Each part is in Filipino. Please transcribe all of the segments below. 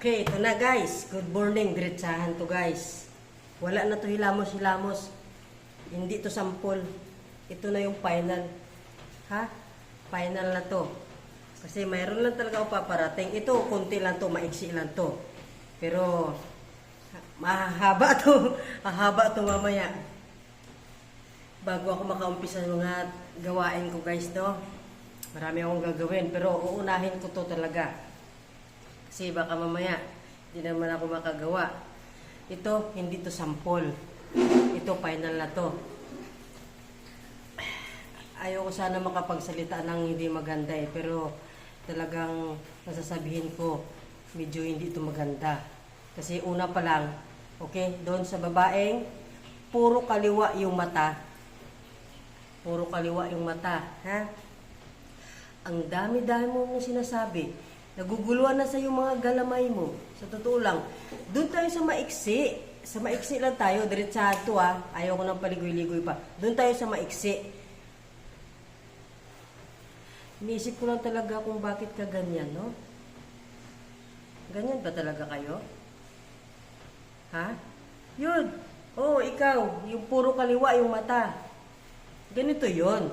Okay, ito na guys. Good morning. Diretsahan to guys. Wala na to hilamos-hilamos. Hindi to sample. Ito na yung final. Ha? Final na to. Kasi mayroon lang talaga ako paparating. Ito, konti lang to. Maiksi lang to. Pero, mahaba to. Mahaba to mamaya. Bago ako makaumpisa ng mga gawain ko guys, no? Marami akong gagawin. Pero, uunahin ko to talaga. Kasi baka mamaya, hindi naman ako makagawa. Ito, hindi to sample. Ito, final na to. Ayoko sana makapagsalita ng hindi maganda eh. Pero talagang nasasabihin ko, medyo hindi ito maganda. Kasi una pa lang, okay, doon sa babaeng, puro kaliwa yung mata. Puro kaliwa yung mata. Ha? Ang dami-dami mo sinasabi. Naguguluhan na sa yung mga galamay mo. Sa totoo lang. Doon tayo sa maiksi. Sa maiksi lang tayo. Diretsahan to ha. Ayaw ko nang paligoy-ligoy pa. Doon tayo sa maiksi. Iniisip ko lang talaga kung bakit ka ganyan, no? Ganyan ba talaga kayo? Ha? Yun. Oh, ikaw. Yung puro kaliwa yung mata. Ganito yun.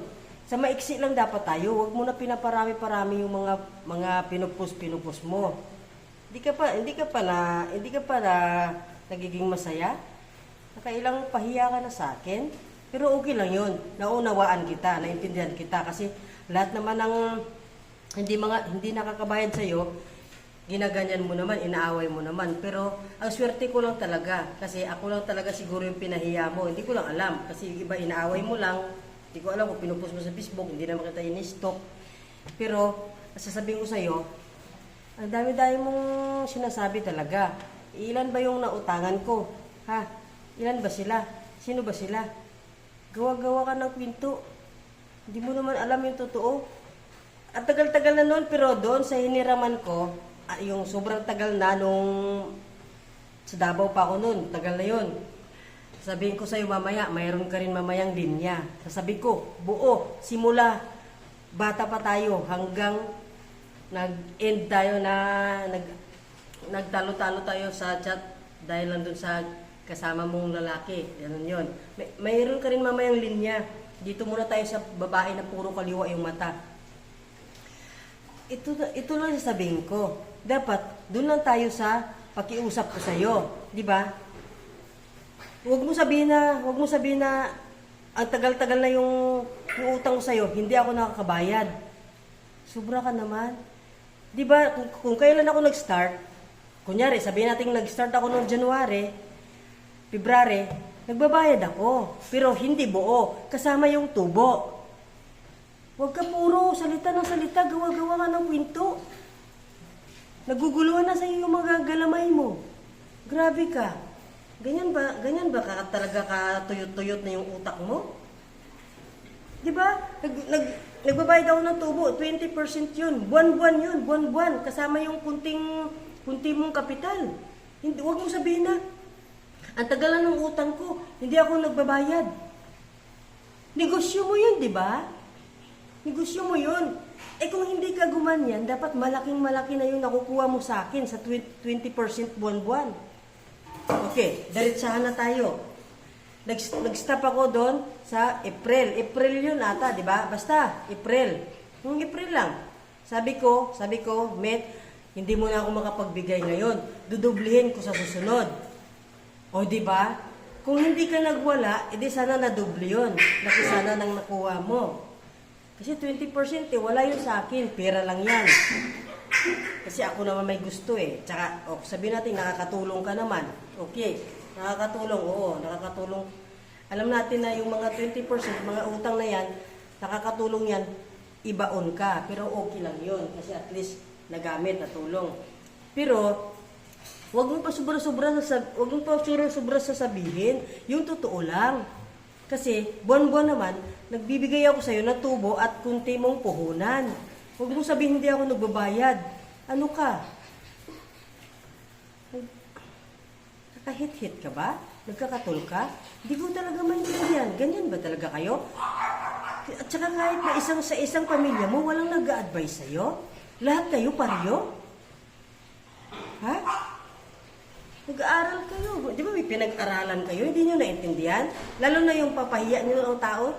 Sa maiksi lang dapat tayo. Huwag mo na pinaparami-parami yung mga pinupus mo. Hindi ka pa na nagiging masaya. Nakailang pahiya ka na sa akin. Pero okay lang 'yun. Naunawaan kita, naintindihan kita kasi lahat naman ng hindi nakakabayad sa iyo, ginaganyan mo naman, inaaway mo naman. Pero ang swerte ko lang talaga kasi ako lang talaga siguro yung pinahiya mo. Hindi ko lang alam kasi iba inaaway mo lang. Hindi ko alam kung pinupost mo sa Facebook, hindi naman kita in-stock. Pero, sasabihin ko sa'yo, ang dami-dami mong sinasabi talaga. Ilan ba yung nautangan ko? Ha? Ilan ba sila? Sino ba sila? Gawa-gawa ka ng kwento. Hindi mo naman alam yung totoo. At tagal-tagal na noon, pero doon sa hiniraman ko, yung sobrang tagal na nung sa Davao pa ako noon, tagal na yun. Sabihin ko sa'yo mamaya, mayroon ka rin mamayang linya. Sasabihin ko, buo, simula, bata pa tayo, hanggang nag-end tayo na, nagtalo-talo tayo sa chat dahil lang dun sa kasama mong lalaki. Yan yun. Mayroon ka rin mamayang linya. Dito muna tayo sa babae na puro kaliwa yung mata. Ito lang sasabihin ko. Dapat, dun lang tayo sa pakiusap ko sa'yo. Di ba? Huwag mo sabihin na ang tagal-tagal na yung utang ko sa'yo, hindi ako nakakabayad. Sobra ka naman. Di ba, kung kailan ako nag-start, kunyari, sabihin natin nag-start ako noong January, February, nagbabayad ako. Pero hindi buo, kasama yung tubo. Huwag ka puro salita ng salita, gawa-gawa ka ng kwento. Naguguluhan na sa'yo yung mga galamay mo. Grabe ka. Ganyan ba talaga katuyot-tuyot na yung utak mo? Di ba? Nagbabayad ako ng tubo, 20% yun. Buwan-buwan yun, buwan-buwan. Kasama yung kunti mong kapital. Huwag mong sabihin na, ang tagalan ng utang ko, hindi ako nagbabayad. Negosyo mo yun, di ba? Negosyo mo yun. Eh kung hindi ka gumanyan, dapat malaking-malaki na yung nakukuha mo sa akin sa 20% buwan-buwan. Okay, diretsahan na tayo. Nag-stop ako doon sa April. April yun ata, di ba? Basta, April. Yung April lang. Sabi ko, Met, hindi mo na ako makapagbigay ngayon. Dudublihin ko sa susunod. O, di ba? Kung hindi ka nagwala, edi sana nadubli yun. Laki sana nang nakuha mo. Kasi 20% wala yun sa akin. Pera lang yan. Kasi ako naman may gusto eh. Tsaka, sabihin natin, nakakatulong ka naman. Okay, nakakatulong, oo, nakakatulong. Alam natin na yung mga 20%, mga utang na yan, nakakatulong yan, ibaon ka. Pero okay lang yun, kasi at least nagamit, natulong. Pero, huwag mo pa sobra-sobra sasabihin, yung totoo lang. Kasi, buwan-buwan naman, nagbibigay ako sa'yo ng tubo at kunti mong puhunan. Huwag mo sabihin hindi ako nagbabayad. Ano ka? Nakahit-hit ka ba? Nagkakatul ka? Hindi ko talaga maintindihan. Ganyan ba talaga kayo? At saka kahit na sa isang pamilya mo, walang nag-a-advise sa'yo? Lahat kayo pareho? Ha? Mag-aaral kayo. Di ba may pinag-aralan kayo? Hindi nyo naintindihan? Lalo na yung papahiya nyo ang tao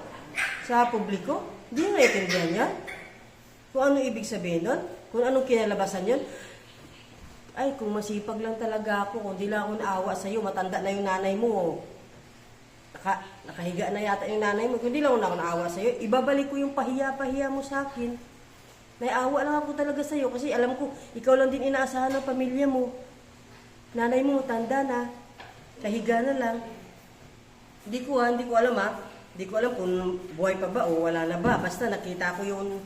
sa publiko. Hindi nyo naintindihan yan? Kung ano ibig sabihin nun? Kung anong kinalabasan yun? Ay, kung masipag lang talaga ako, kung di lang ako naawa sa'yo, matanda na yung nanay mo. Nakahiga na yata yung nanay mo, kung di lang ako naawa sa'yo, ibabalik ko yung pahiya-pahiya mo sa akin. Naiawa lang ako talaga sa'yo kasi alam ko, ikaw lang din inaasahan ng pamilya mo. Nanay mo, tanda na. Kahiga na lang. Hindi ko alam Hindi ko alam kung buhay pa ba o wala na ba. Basta nakita ko yung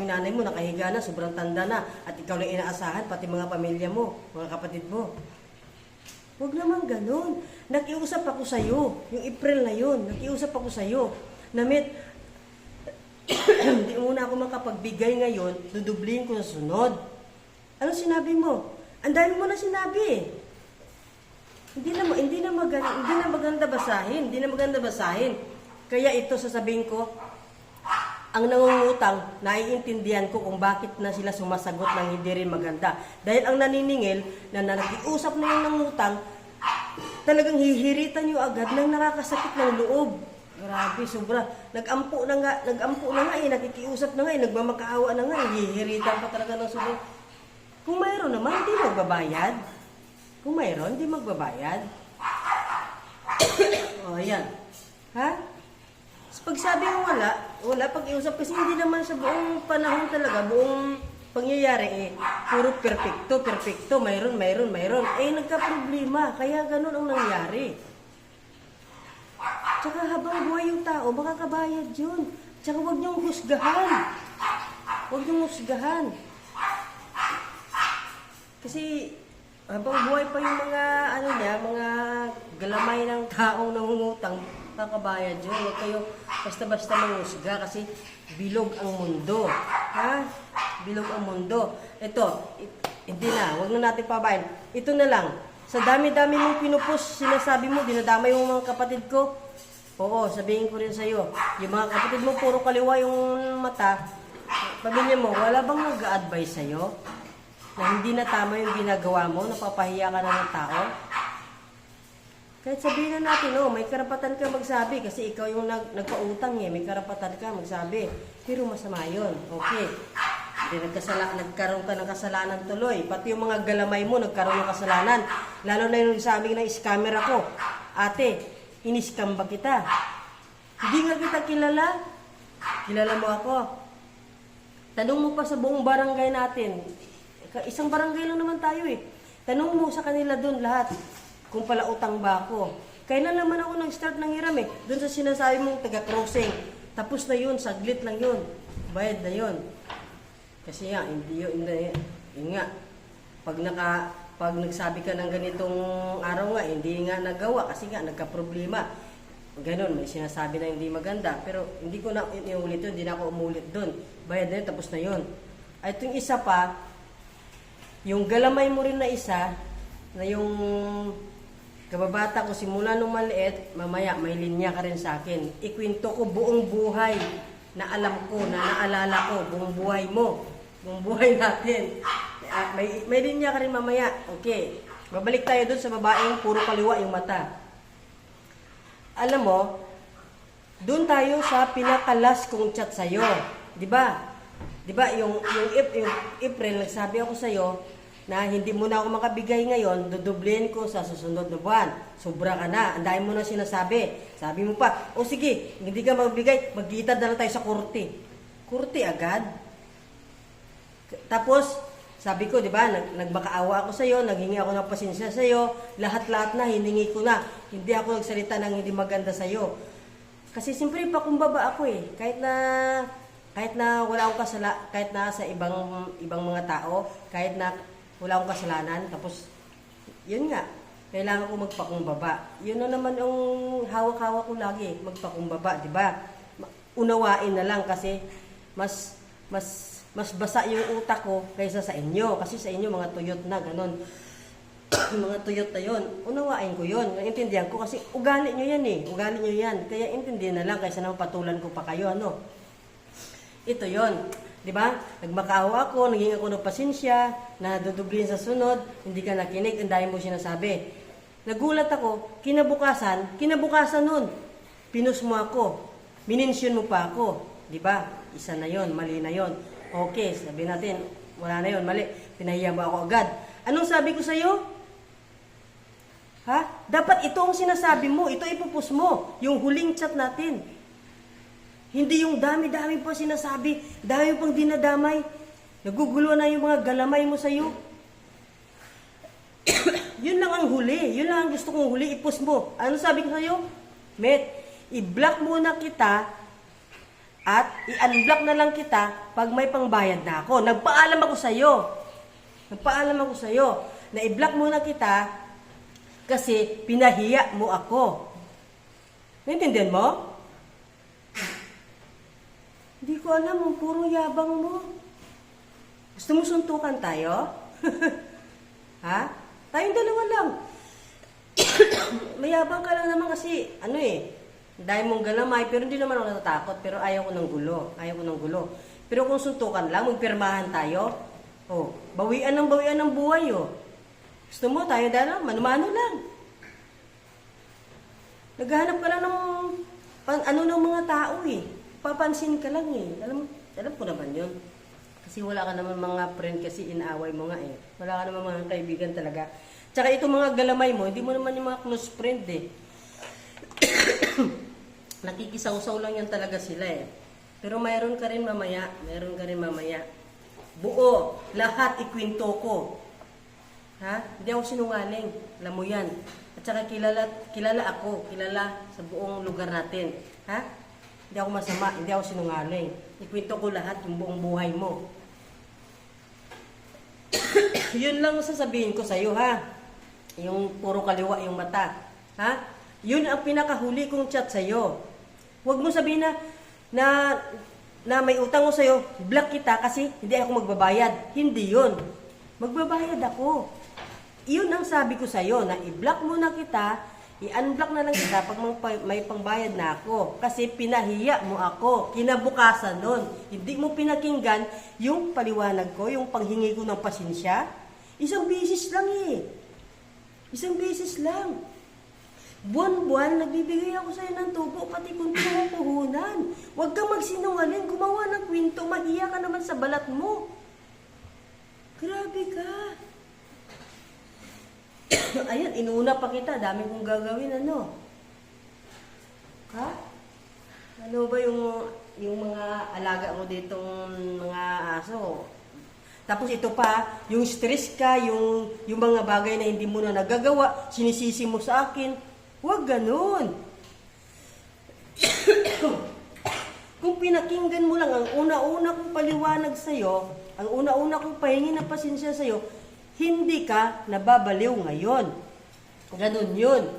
nanay mo, nakahiga na, sobrang tanda na. At ikaw lang inaasahan, pati mga pamilya mo, mga kapatid mo. Huwag naman ganun. Nakiusap ako sa'yo. Yung April na yun, nakiusap ako sa'yo. Namit, hindi muna ako makapagbigay ngayon, dudublihin ko sa sunod. Ano sinabi mo? Ang dami mo na sinabi. Hindi na maganda basahin. Kaya ito sasabihin ko, ang nangungutang, naiintindihan ko kung bakit na sila sumasagot ng hindi rin maganda. Dahil ang naniningil, na nakiusap na yung nangutang, talagang hihiritan nyo agad ng nakakasakit ng loob. Grabe, sobra. Nag-ampo na nga nakikiusap na nga nagmamakaawa na nga, hihiritan pa talaga ng sobra. Kung mayroon naman, hindi magbabayad. O, yan. Ha? Pag sabi mo wala pag-iusap kasi hindi naman sa buong panahon talaga, buong pangyayari puro perfecto, mayroon. Nagka-problema, kaya ganun ang nangyari. Tsaka habang buhay yung tao, makakabayad yun. Tsaka huwag niyong husgahan. Kasi habang buhay pa yung mga galamay ng taong nangungutang, kakabayad yun. Huwag kayo basta-basta manghusga kasi bilog ang mundo. Ha? Bilog ang mundo. Ito, hindi na. Huwag na natin pabayan. Ito na lang. Sa dami-dami mong pinupost, sinasabi mo, dinadamay yung mga kapatid ko. Oo, sabihin ko rin sa'yo. Yung mga kapatid mo, puro kaliwa yung mata. Pamilya mo, wala bang nag-a-advise sa'yo? Na hindi na tama yung ginagawa mo, napapahiya ka na ng tao? Kahit sabihin na natin, may karapatan ka magsabi kasi ikaw yung nagpautang may karapatan ka magsabi. Pero masama yun. Okay. Nagkaroon ka ng kasalanan tuloy. Pati yung mga galamay mo, nagkaroon ng kasalanan. Lalo na yung sabi na scammer ako. Ate, in-scam ba kita? Hindi nga kita kilala. Kilala mo ako. Tanong mo pa sa buong barangay natin. Isang barangay lang naman tayo Tanong mo sa kanila dun lahat. Kung pala utang ba ako. Kailan naman ako nag-start ng hiram Doon sa sinasabi mong taga-crossing. Tapos na yun, saglit lang yun. Bayad na yun. Kasi hindi nga. Pag nagsabi ka ng ganitong araw hindi nga nagawa kasi nagka-problema. Ganon, may sinasabi na hindi maganda. Pero hindi ko na inulit yun, hindi na ako umulit doon. Bayad na yun, tapos na yun. At yung isa pa, yung galamay mo rin na isa, na yung kababata ko simula nung maliit, mamaya may linya ka rin sa akin. Ikwento ko buong buhay na alam ko, na naalala ko, buong buhay mo, buong buhay natin. May linya ka rin mamaya. Okay, babalik tayo dun sa babaeng puro kaliwa yung mata. Alam mo, dun tayo sa pinakalas kong chat sa'yo. Diba? Yung April, nagsabi ako sa'yo, na hindi mo na ako makabigay ngayon, dudublin ko sa susunod na buwan. Sobra ka na, ang dami mo na sinasabi. Sabi mo pa, sige, hindi ka magbigay, magkita na lang tayo sa kurti. Kurti agad. Tapos, sabi ko, di ba, nagmakaawa ako sa'yo, naghingi ako ng pasensya sa'yo, lahat-lahat na, hiningi ko na. Hindi ako nagsalita ng hindi maganda sa'yo. Kasi siyempre, pakumbaba ako kahit na wala akong kahit na sa ibang mga tao, kahit na wala akong kasalanan, tapos, yun nga, kailangan ko magpakumbaba. Yun na naman ang hawak-hawak ko lagi, magpakumbaba, di ba? Unawain na lang kasi mas basa yung utak ko kaysa sa inyo. Kasi sa inyo, mga tuyot na, ganon. Mga tuyot na yun. Unawain ko yun. Naintindihan ko kasi ugali nyo yan Ugali nyo yan. Kaya intindihan na lang kaysa naman patulan ko pa kayo, Ito yon. Di ba? Nagmakaawa ako, naging ako ng pasensya, na dudublin sa sunod, hindi ka nakinig, ang dahil mo sinasabi. Nagulat ako, kinabukasan nun, pinus mo ako, minensyon mo pa ako, di ba? Isa na yon, mali na yon. Okay, sabi natin, wala na yon, mali. Pinahiya mo ako agad. Anong sabi ko sa'yo? Ha? Dapat ito ang sinasabi mo, ito ipupus mo, yung huling chat natin. Hindi yung dami-dami pa sinasabi, dami pang dinadamay. Nagugulo na yung mga galamay mo sa'yo. Yun lang ang huli. Yun lang ang gusto kong huli. Ipus mo. Ano sabi ko sa'yo? Met, i-block muna kita at i-unblock na lang kita pag may pangbayad na ako. Nagpaalam ako sa'yo na i-block muna kita kasi pinahiya mo ako. Naintindihan mo? Hindi ko alam, ang puro yabang mo. Gusto mo suntukan tayo? Ha? Tayong dalawa lang. Mayabang ka lang naman kasi, dahil mong galamay, pero hindi naman ako natatakot, pero ayaw ko ng gulo. Pero kung suntukan lang, magpirmahan tayo, bawian ng buhay, Gusto mo, tayo dalawa, mano-mano lang. Naghahanap ka lang ng mga tao, Papansin ka lang, Alam ko naman yun. Kasi wala ka naman mga friend kasi inaaway mo nga, Wala ka naman mga kaibigan talaga. Tsaka itong mga galamay mo, hindi mo naman yung mga close friend, Nakikisaw-saw lang yan talaga sila, Pero mayroon ka rin mamaya. Buo, lahat ikwento ko. Ha? Hindi ako sinungaling. Alam mo yan. At saka kilala ako. Kilala sa buong lugar natin. Ha? Hindi ako masama. Hindi ako sinungaling. Ikwento ko lahat yung buong buhay mo. Yun lang sasabihin ko sa'yo, ha? Yung puro kaliwa yung mata. Ha? Yun ang pinakahuli kong chat sa'yo. Huwag mo sabihin na may utang ko sa'yo, block kita kasi hindi ako magbabayad. Hindi yun. Magbabayad ako. Iyon ang sabi ko sa'yo, na i-block muna kita, i-unblock na lang kita pag may pangbayad na ako. Kasi pinahiya mo ako, kinabukasan nun. Hindi mo pinakinggan yung paliwanag ko, yung panghingi ko ng pasensya. Isang beses lang Isang beses lang. Buwan-buwan, nagbibigay ako sa'yo ng tubo, pati kung puhunan. Huwag kang magsinungaling, gumawa ng kwento, mahiya ka naman sa balat mo. Grabe ka. Ayan, inuuna pa kita. Dami kong gagawin, Ha? Ano ba yung mga alaga mo ditong mga aso? Tapos ito pa, yung stress ka, yung mga bagay na hindi mo na nagagawa, sinisisi mo sa akin. Huwag ganun. Kung pinakinggan mo lang ang una-una kong paliwanag sa'yo, ang una-una kong pahingi ng pasensya sa'yo, hindi ka nababaliw ngayon. Ganun yun.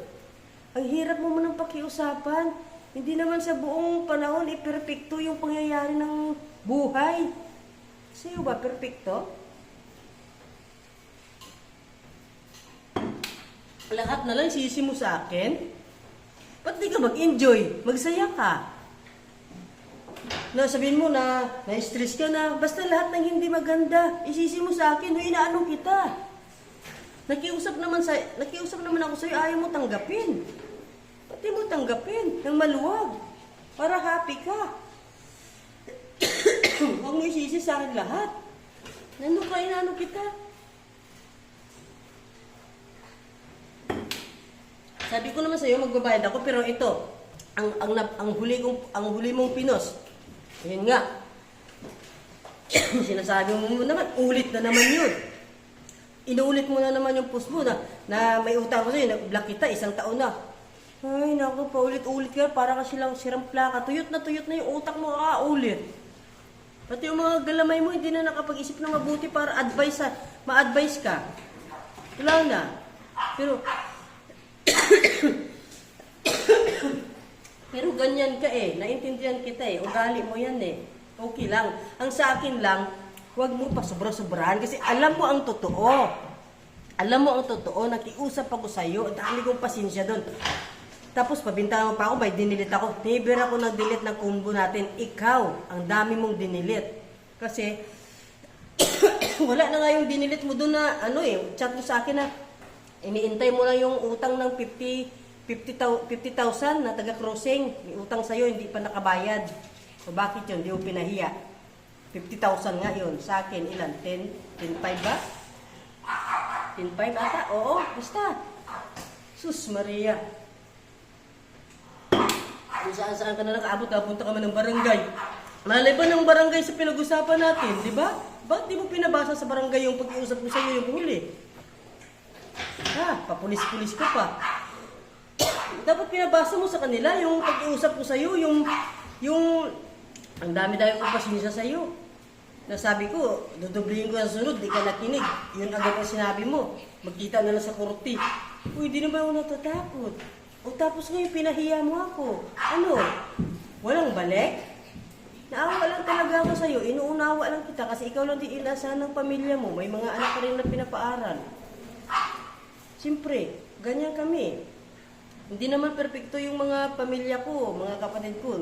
Ang hirap mo munang pakiusapan. Hindi naman sa buong panahon iperpekto yung pangyayari ng buhay. Sa'yo ba perpekto? Lahat na lang sisi mo sa akin? Ba't di ka mag-enjoy? Magsaya ka. Sabihin mo na-stress ka na, basta lahat ng hindi maganda, isisi mo sa akin, inaano kita. Nakiusap naman ako sa'yo, ayaw mo tanggapin. Pati mo tanggapin, ng maluwag, para happy ka. Huwag mo isisi sa akin lahat. Inaano kita. Sabi ko naman sa'yo, magbabayad ako, pero ito, ang huli mong pinos, yun nga. Sinasabi mo naman, ulit na naman yun. Inuulit mo na naman yung post mo na may utang ko sa'yo, na-block kita, 1 taon na. Ay, naku, paulit-ulit ka, para kasi lang sirang plaka. Tuyot na yung utak mo, ulit. Pati yung mga galamay mo, hindi na nakapag-isip na mabuti para ma-advise ka. Wala na. Pero ganyan ka naintindihan kita ugali mo yan okay lang. Ang sa akin lang, huwag mo pa sobra-sobrahan kasi alam mo ang totoo. Nakiusap ako sa'yo, dami kong pasensya doon. Tapos pabintangan mo pa ako, may dinilit ako. Never ako nag-delete ng combo natin. Ikaw, ang dami mong dinilit. Kasi, wala na nga yung dinilit mo doon na, chat mo sa akin na, Iniintay mo lang yung utang ng 50,000 na taga-crossing. May utang sa'yo, hindi pa nakabayad. So bakit yun? Hindi mo pinahiya. 50,000 nga yun. Sa akin, ilan? 10,5 ba? 10,5 ata? Oo, basta. Sus Maria. Kung saan-saan ka na nakaabot, napunta ka man ng barangay. Malay ba ng barangay sa pinag-usapan natin, di ba? Bakit di mo pinabasa sa barangay yung pag-iusap ko sa iyo yung huli? Ha, papulis-pulis ko pa. Dapat pinabasa mo sa kanila yung pag-iusap ko sa iyo, yung ang dami-dami ko pasensya sa iyo. Nasabi ko, dudublihin ko sa sunod, di ka nakinig. Yun agad ang sinabi mo. Magkita na lang sa kurti. Uy, di naman ako natatakot. O tapos ngayon, pinahiya mo ako. Ano? Walang balik? Naawa lang talaga ako sa'yo. Inuunawa lang kita kasi ikaw lang di inasahan ng pamilya mo. May mga anak ka rin na pinapaaral. Siyempre, ganyan kami. Hindi naman perpekto yung mga pamilya ko, mga kapatid ko.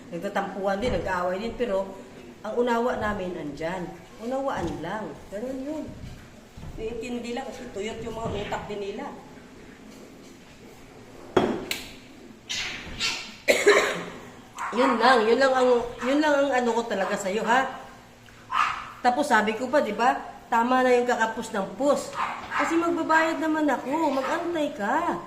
Nagtatampuhan din, nag-aaway din. Pero ang unawa namin andyan. Unawaan lang. Ganun yun. Naiintindi lang kasi tuyot yung mga utak din nila. Yun lang ang ano ko talaga sa iyo, ha? Tapos sabi ko pa, 'di ba? Tama na yung kakapos ng pus. Kasi magbabayad naman ako, mag-antay ka.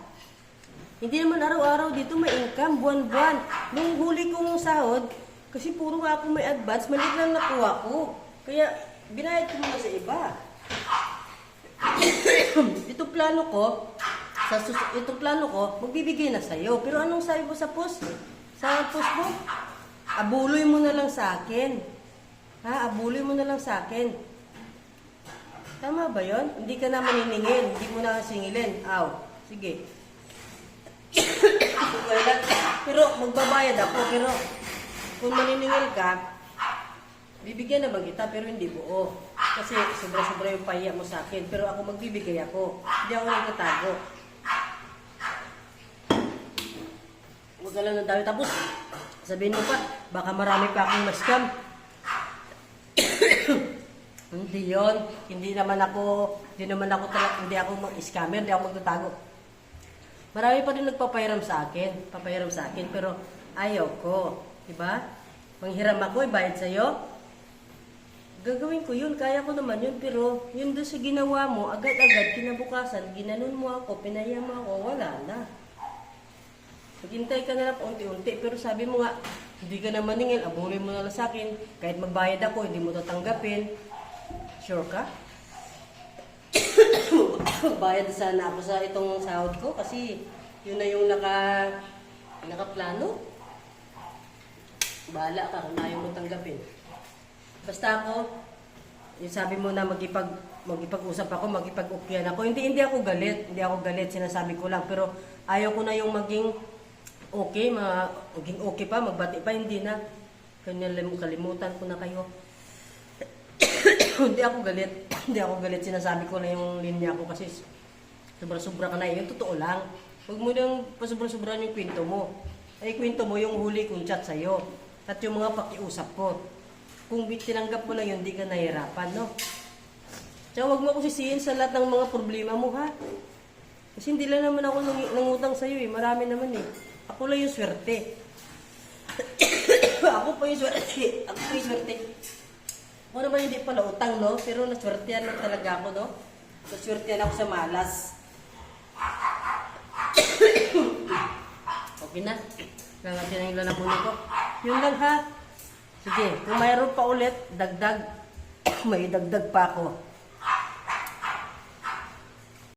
Hindi naman araw-araw dito may income, buwan-buwan. Nung huli kong sahod, kasi puro nga ako may advance, maliit lang nakuha ko. Kaya binayad ko muna sa iba. Itong plano ko, magbibigay na sa'yo. Pero anong sabi mo sa post? Sa post mo? Abuloy mo na lang sa akin. Ha? Abuloy mo na lang sa akin. Tama ba yon? Hindi ka na maniningil. Hindi mo na singilin. Aw. Sige. Pero magbabayad ako. Pero kung maniningil ka, bibigyan naman kita pero hindi buo. Kasi sobra-sobra yung pahiya mo sa akin. Pero ako magbibigay ako. Hindi ako nagtatago. Huwag ka lang ng dami. Tapos, sabihin mo pa, baka marami pa akong ma-scam. Hindi yun. Hindi naman ako mag-scammer, hindi ako magtatago. Marami pa rin nagpapahiram sa akin, pero ayaw ko. Diba? Manghiram ako, ibayad sa'yo. Gagawin ko yun, kaya ko naman yun, pero yun doon sa ginawa mo, agad-agad, kinabukasan, ginanon mo ako, pinaya mo ako, wala na. Maghintay ka na lang unti-unti, pero sabi mo nga, hindi ka na maningil, abulin mo na lang sa akin, kahit magbayad ako, hindi mo tatanggapin. Sure ka? Bayad sana ako sa itong sahod ko, kasi yun na yung nakaplano. Bahala ka kung ayaw mo tanggapin. Basta ako, yung sabi mo na magipag-usap ako, magipag-ukyan ako. Hindi ako galit, sinasabi ko lang, pero ayaw ko na yung maging okay pa, magbati pa, hindi na. Kalimutan ko na kayo. Hindi ako galit, sinasabi ko na yung linya ko kasi sobra-sobra ka na. Yung totoo lang. Huwag mo nang pasobra-sobrahan yung kwento mo. Ay, kwento mo yung huli kong chat sa'yo. At yung mga pakiusap ko. Kung tinanggap mo lang yun, hindi ka nahirapan, no? Tsaka huwag mo ako sisihin sa lahat ng mga problema mo, ha? Kasi hindi lang naman ako nangutang sa'yo, eh. Marami naman, eh. Ako lang yung swerte. Ako pa yung swerte. Ako naman hindi pala utang, no? Pero naswertehan lang talaga ako, no? Naswertehan ako sa malas. Okay na. Nangatin na yung lalamunan ko. Yun lang, ha? Sige, kung mayroon pa ulit, dagdag. May dagdag pa ako.